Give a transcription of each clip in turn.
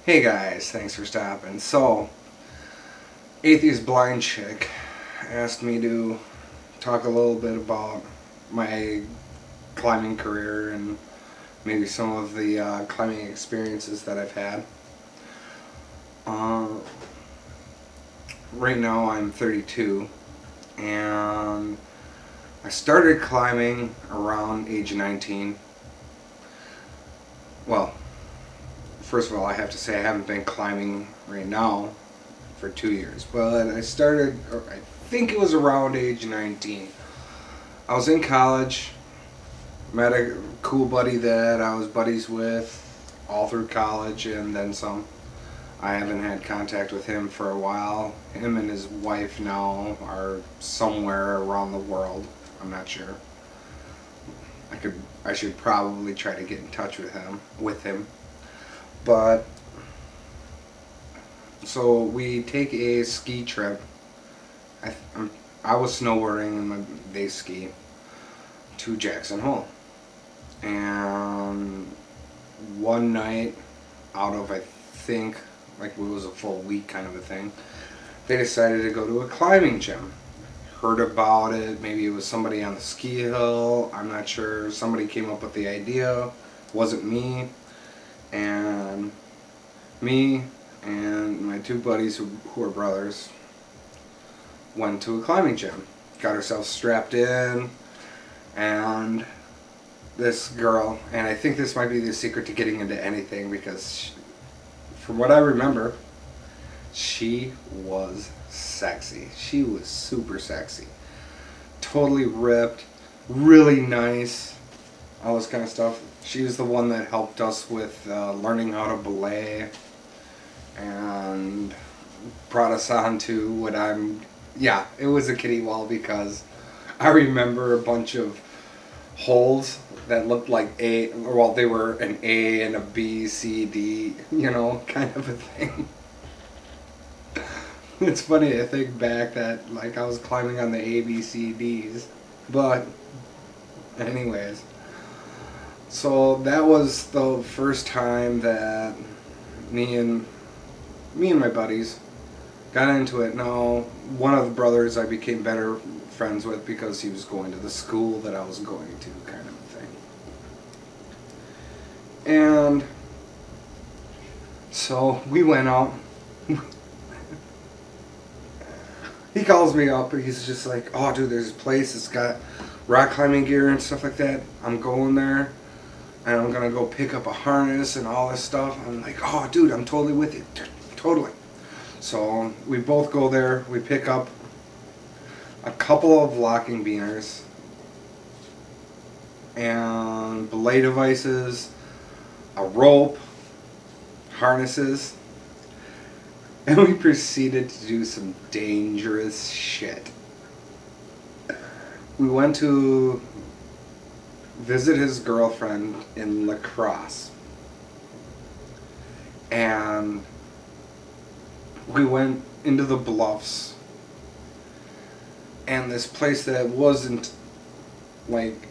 Hey guys, thanks for stopping. So, Atheistblindchick asked me to talk a little bit about my climbing career and maybe some of the climbing experiences that I've had. Uh, right now I'm 32 and I started climbing around age 19. Well, first of all, I have to say I haven't been climbing right now for 2 years, but I started, or I think it was around age 19. I was in college, met a cool buddy that I was buddies with all through college and then some. I haven't had contact with him for a while. Him and his wife now are somewhere around the world. I'm not sure. I should probably try to get in touch with him. But so we take a ski trip. I was snowboarding and they ski to Jackson Hole. And one night out of, I think, like it was a full week kind of a thing, they decided to go to a climbing gym. Heard about it, maybe it was somebody on the ski hill, I'm not sure. Somebody came up with the idea, wasn't me. And me and my two buddies who are brothers went to a climbing gym. Got ourselves strapped in, and this girl, and I think this might be the secret to getting into anything because from what I remember, she was sexy. She was super sexy. Totally ripped, really nice, all this kind of stuff. She was the one that helped us with learning how to belay and brought us on to it was a kiddie wall because I remember a bunch of holes that looked like they were an A and a B, C, D, kind of a thing. It's funny to think back that like I was climbing on the A, B, C, Ds, but anyways. So that was the first time that me and my buddies got into it. Now, one of the brothers I became better friends with because he was going to the school that I was going to, kind of a thing. And so we went out. He calls me up and he's just like, "Oh dude, there's a place that's got rock climbing gear and stuff like that. I'm going there. And I'm gonna go pick up a harness and all this stuff." I'm like, "Oh dude, I'm totally with you, totally." So we both go there, we pick up a couple of locking beaners and belay devices, a rope, harnesses, and we proceeded to do some dangerous shit. We went to visit his girlfriend in La Crosse, and we went into the bluffs, and this place that wasn't like,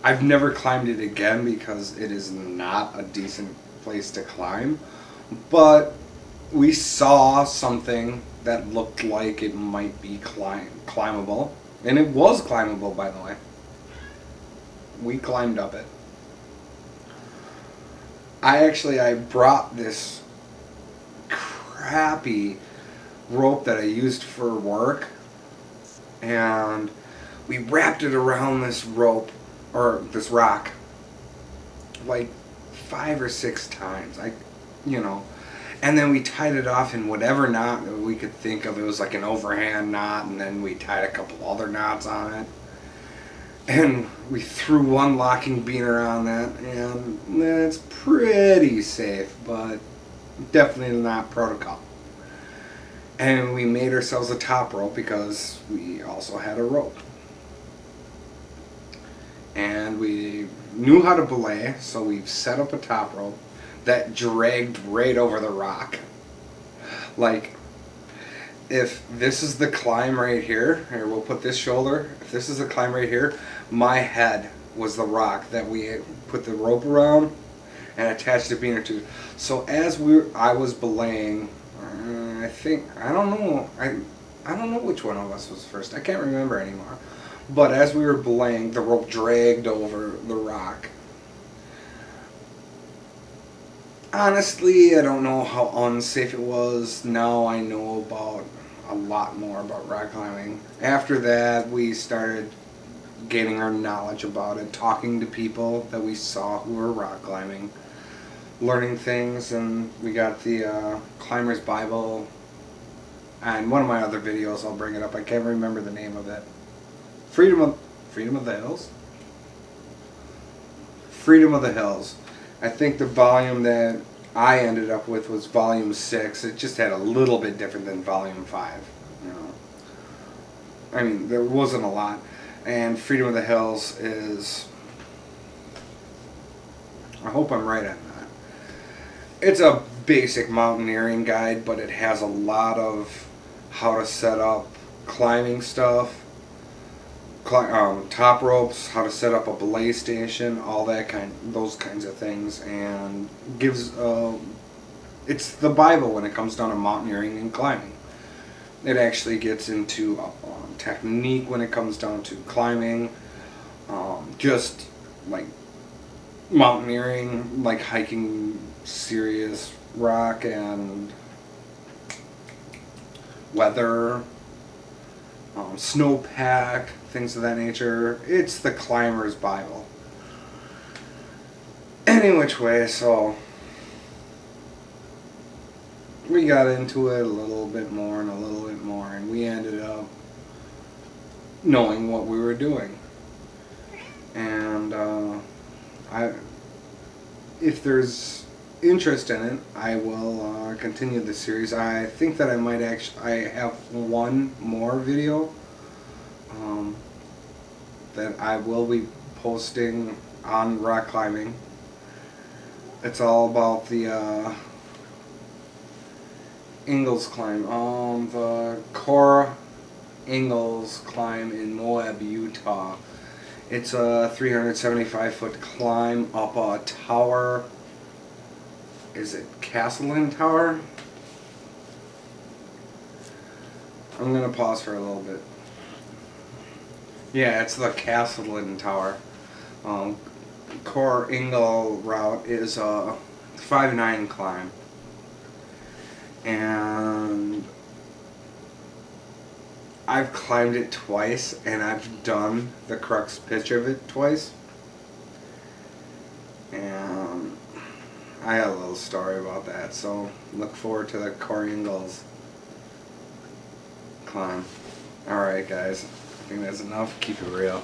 I've never climbed it again because it is not a decent place to climb, but we saw something that looked like it might be climbable, and it was climbable, by the way. We climbed up it. I brought this crappy rope that I used for work, and we wrapped it around this rope, or this rock, like 5 or 6 times. And then we tied it off in whatever knot that we could think of. It was like an overhand knot, and then we tied a couple other knots on it. And we threw one locking beaner on that, and it's pretty safe, but definitely not protocol. And we made ourselves a top rope because we also had a rope. And we knew how to belay, so we set up a top rope that dragged right over the rock. Like, if this is the climb right here we'll put this shoulder, if this is the climb right here, my head was the rock that we put the rope around, and attached a bean or two. So as I was belaying, I don't know which one of us was first. I can't remember anymore. But as we were belaying, the rope dragged over the rock. Honestly, I don't know how unsafe it was. Now I know about a lot more about rock climbing. After that, we started gaining our knowledge about it, talking to people that we saw who were rock climbing, learning things, and we got the Climber's Bible. And one of my other videos, I'll bring it up. I can't remember the name of it. Freedom of the Hills? Freedom of the Hills. I think the volume that I ended up with was volume 6. It just had a little bit different than volume 5. You know, I mean, there wasn't a lot. And Freedom of the Hills is, I hope I'm right on that. It's a basic mountaineering guide, but it has a lot of how to set up climbing stuff, top ropes, how to set up a belay station, all that those kinds of things, and gives it's the Bible when it comes down to mountaineering and climbing. It actually gets into technique when it comes down to climbing, just like mountaineering, like hiking serious rock, and weather, snowpack, things of that nature. It's the Climber's Bible. Any which way, so we got into it a little bit more and a little bit more, and we ended up knowing what we were doing. And if there's interest in it, I will continue the series. I think that I have one more video that I will be posting on rock climbing. It's all about the Ingalls climb, the Cora Ingalls climb in Moab, Utah. It's a 375-foot climb up a tower. Is it Castleton Tower? I'm gonna pause for a little bit. Yeah, it's the Castleton Tower. Cora Ingalls route is a 5-9 climb, and I've climbed it twice, and I've done the crux pitch of it twice. And I got a little story about that, so look forward to the Cora Ingalls climb. Alright guys, I think that's enough. Keep it real.